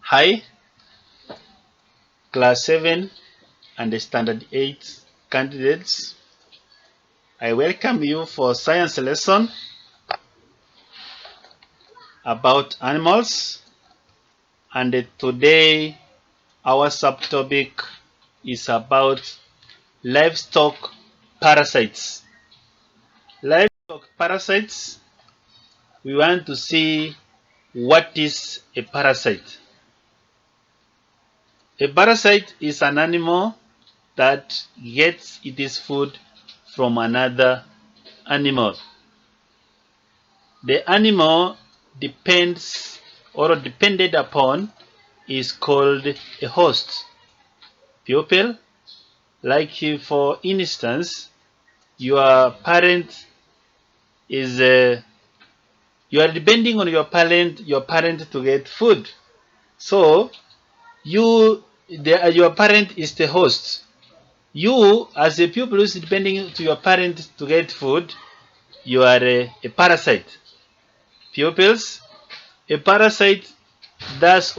Hi, Class 7 and Standard 8 candidates. I welcome you for science lesson about animals, and today our subtopic is about livestock parasites. Livestock parasites, we want to see what is a parasite. A parasite is an animal that gets its food from another animal. The animal depends or depended upon is called a host. Pupil, like for instance, your parent is you are depending on your parent to get food. So your parent is the host. You as a pupil who is depending to your parent to get food, you are a parasite. Pupils, a parasite thus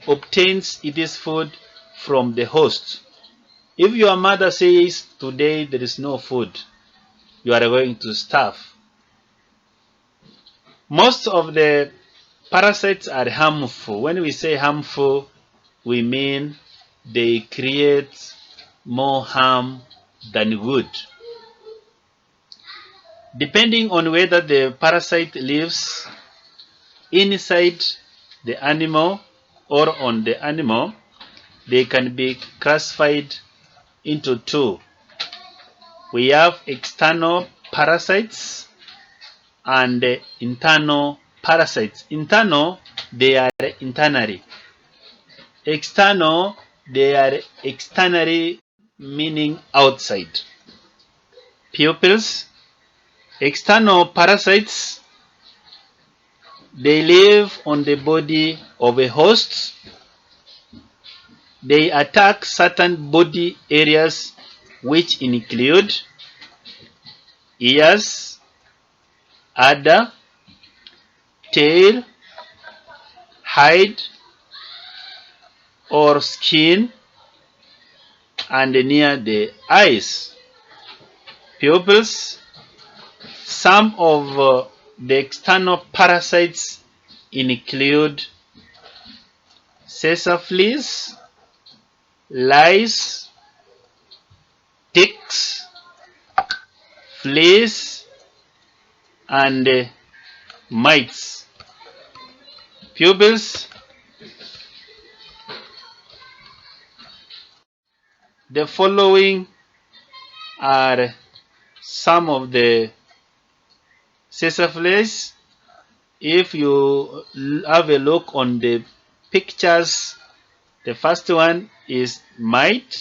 obtains its food from the host. If your mother says today there is no food, you are going to starve. Most of the parasites are harmful. When we say harmful, we mean they create more harm than good. Depending on whether the parasite lives inside the animal or on the animal, they can be classified into two. We have external parasites and internal parasites. Internal, they are internally. External, they are externally, meaning outside. Pupils, external parasites, they live on the body of a host. They attack certain body areas which include ears, udder, tail, hide or skin, and near the eyes. Pupils, some of the external parasites include Syphilis, lice, ticks, fleas, and mites. Pupils, the following are some of the Syphilis. If you have a look on the pictures, the first one is mite,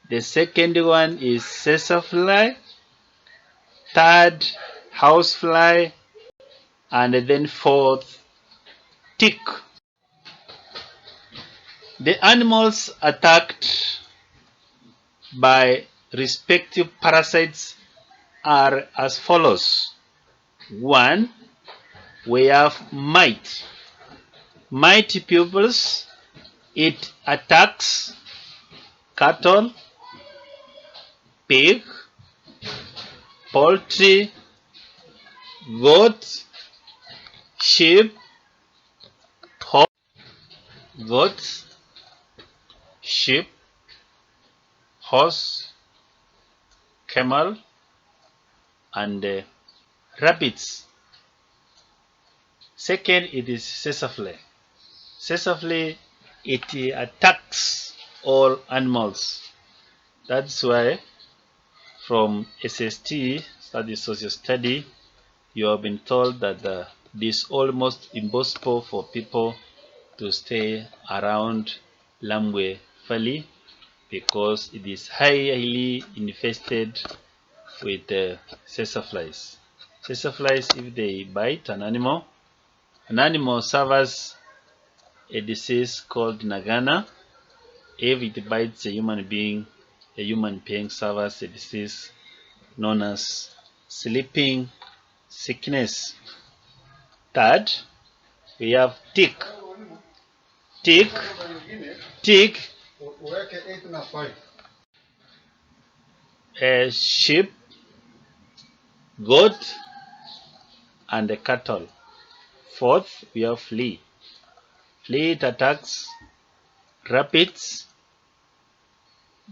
the second one is Syphilis, third housefly, and then fourth tick. The animals attacked by respective parasites are as follows. One, we have mite. Mite pupils, it attacks cattle, pig, poultry, goat, sheep, goats, sheep, horse, camel, and rabbits. Second, it is Syphilis. Syphilis, it attacks all animals. That's why from SST, study social study, you have been told that it is almost impossible for people to stay around Lambwe Valley because it is highly infested with Syphilis. Syphilis, if they bite an animal suffers a disease called Nagana. If it bites a human being suffers a disease known as sleeping sickness. Third, we have tick. tick, tick, sheep, goat, and the cattle. Fourth, we have flea. Flea attacks rabbits,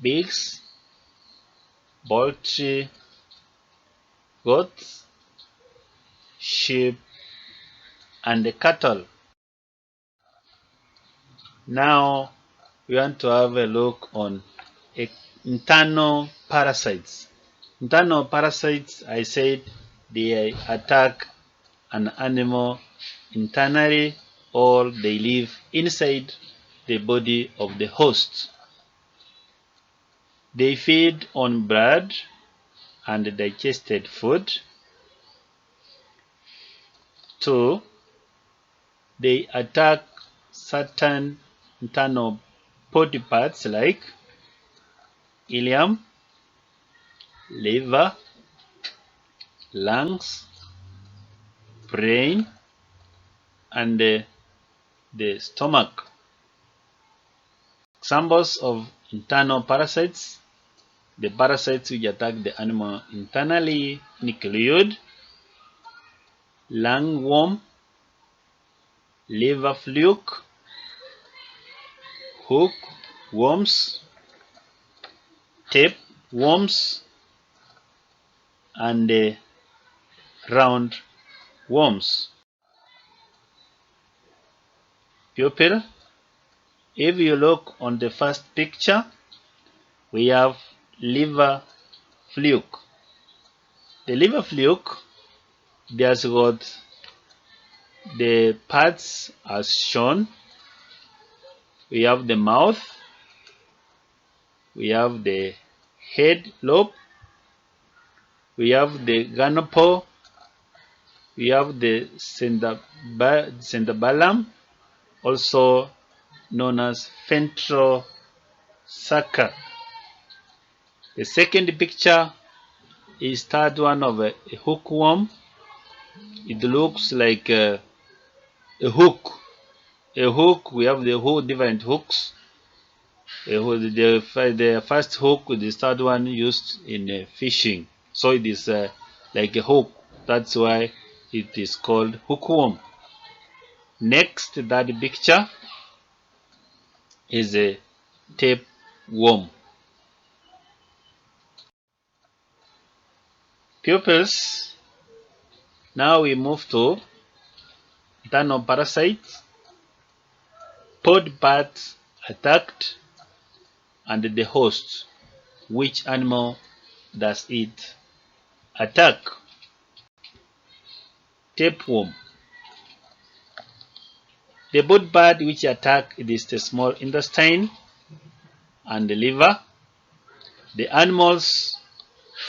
pigs, poultry, goats, sheep, and the cattle. Now we want to have a look on internal parasites. Internal parasites, I said, they attack an animal internally or they live inside the body of the host. They feed on blood and digested food. 2. They attack certain internal body parts like ileum, liver, lungs, brain, and the stomach. Examples of internal parasites. The parasites which attack the animal internally include lungworm, liver fluke, hookworms, tapeworms, and roundworms. Pupil, if you look on the first picture, we have liver fluke. The liver fluke, there's got the parts as shown. We have the mouth, we have the head lobe, we have the gunpowder, we have the cerebellum, also known as ventral sucker. The second picture is third one of a hookworm. It looks like a hook. A hook, we have the whole different hooks. The first hook, the third one used in fishing. So it is like a hook. That's why it is called hookworm. Next, that picture is a tapeworm. Pupils. Now we move to internal parasites. Pod parts attacked and the host. Which animal does it attack? Tapeworm. The body part which attack it is the small intestine and the liver. The animals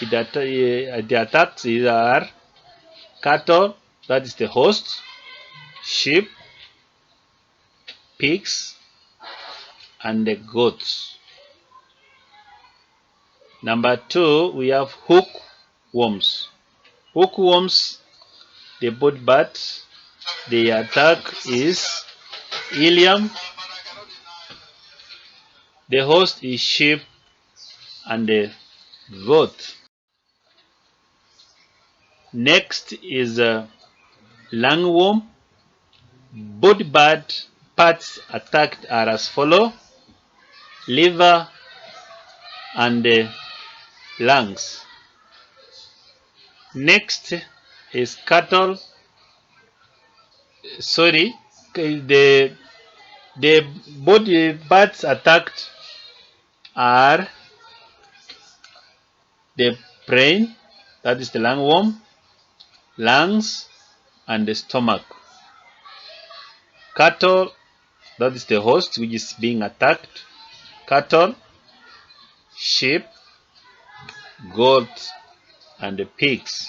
the attacks are cattle, that is the host, sheep, pigs, and the goats. Number 2, we have hookworms. Hookworms, the body part they attack is ileum. The host is sheep and the goat. Next is lungworm. Body parts attacked are as follow: liver and lungs. Next is cattle. Sorry, the body parts attacked are the brain, that is the lungworm, lungs, and the stomach. Cattle, that is the host which is being attacked. Cattle, sheep, goat, and the pigs.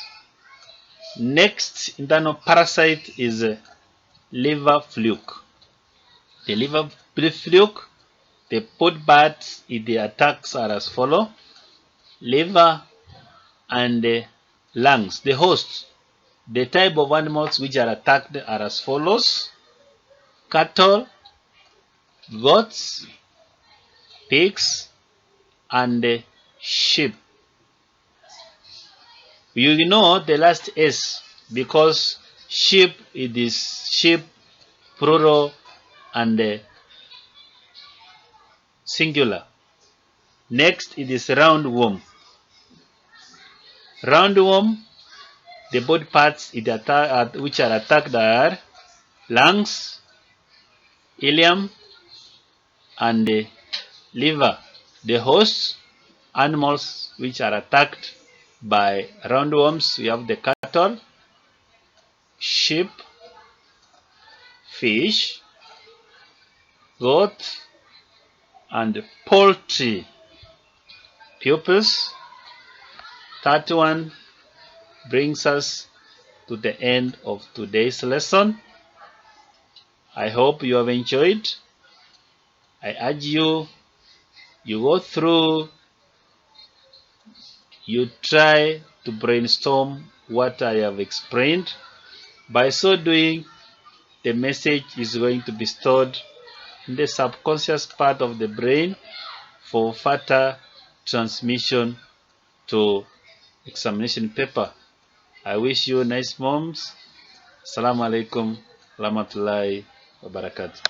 Next internal parasite is liver fluke. The liver fluke, the body parts the attacks are as follow: liver and lungs. The host, the type of animals which are attacked are as follows: cattle, goats, pigs, and sheep. You know the last S because sheep, it is sheep plural and singular. Next it is roundworm. Roundworm, the body parts which are attacked are lungs, ileum, and liver. The host animals which are attacked by roundworms, we have the cattle, sheep, fish, goat, and poultry. Pupils. That one brings us to the end of today's lesson. I hope you have enjoyed. I urge you, you go through, you try to brainstorm what I have explained. By so doing, the message is going to be stored in the subconscious part of the brain for further transmission to examination paper. I wish you nice moms. Assalamu alaikum warahmatullahi wabarakatuh.